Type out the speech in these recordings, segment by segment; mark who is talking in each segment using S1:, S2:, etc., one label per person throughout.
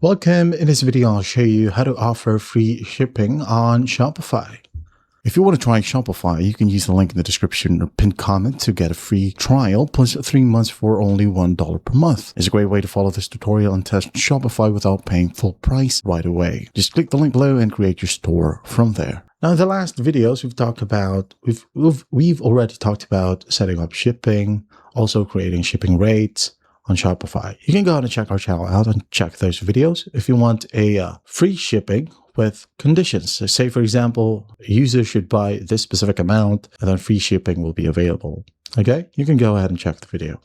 S1: Welcome. In this video, I'll show you how to offer free shipping on Shopify. If you want to try Shopify, you can use the link in the description or pinned comment to get a free trial plus 3 months for only $1 per month. It's a great way to follow this tutorial and test Shopify without paying full price right away. Just click the link below and create your store from there. Now, in the last videos, we've already talked about setting up shipping, also creating shipping rates on Shopify. You can go ahead and check our channel out and check those videos if you want a free shipping with conditions. So say, for example, a user should buy this specific amount and then free shipping will be available. Okay, you can go ahead and check the video.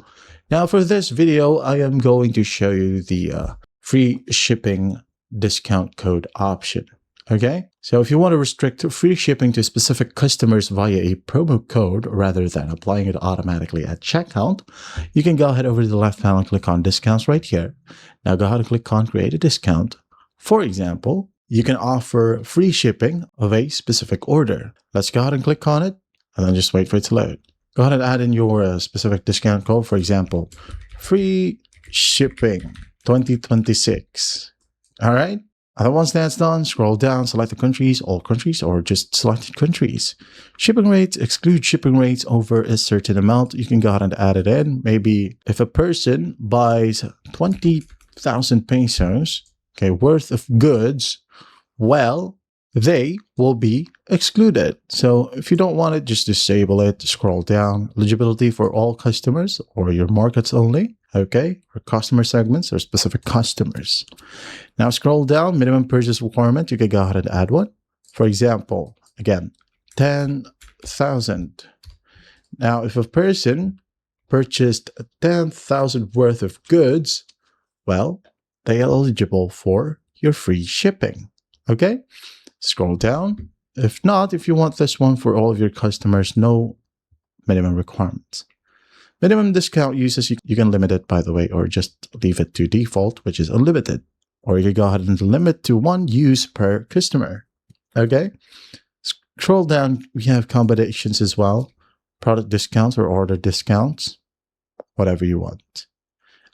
S1: Now, for this video, I am going to show you the free shipping discount code option. Okay, so if you want to restrict free shipping to specific customers via a promo code rather than applying it automatically at checkout, you can go ahead over to the left panel and click on discounts right here. Now go ahead and click on create a discount. For example, you can offer free shipping of a specific order. Let's go ahead and click on it and then just wait for it to load. Go ahead and add in your specific discount code. For example, free shipping 2026. All right. And once that's done, scroll down, select the countries, all countries, or just selected countries. Shipping rates, exclude shipping rates over a certain amount. You can go ahead and add it in. Maybe if a person buys 20,000 pesos, okay, worth of goods, well, they will be excluded. So if you don't want it, just disable it, scroll down. Eligibility for all customers or your markets only. Okay, or customer segments or specific customers. Now scroll down, minimum purchase requirement. You can go ahead and add one. For example, again, 10,000. Now, if a person purchased 10,000 worth of goods, well, they are eligible for your free shipping. Okay, scroll down. If not, if you want this one for all of your customers, no minimum requirements. Minimum discount uses, you can limit it, by the way, or just leave it to default, which is unlimited. Or you can go ahead and limit to 1 use per customer. Okay. Scroll down. We have combinations as well. Product discounts or order discounts. Whatever you want.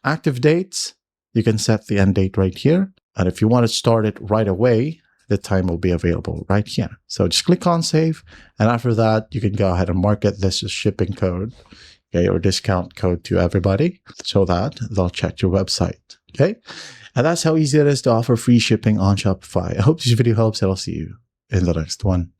S1: Active dates. You can set the end date right here. And if you want to start it right away, the time will be available right here. So just click on save. And after that, you can go ahead and market this as shipping code. Okay, or discount code to everybody so that they'll check your website. Okay, and that's how easy it is to offer free shipping on Shopify. I hope this video helps and I'll see you in the next one.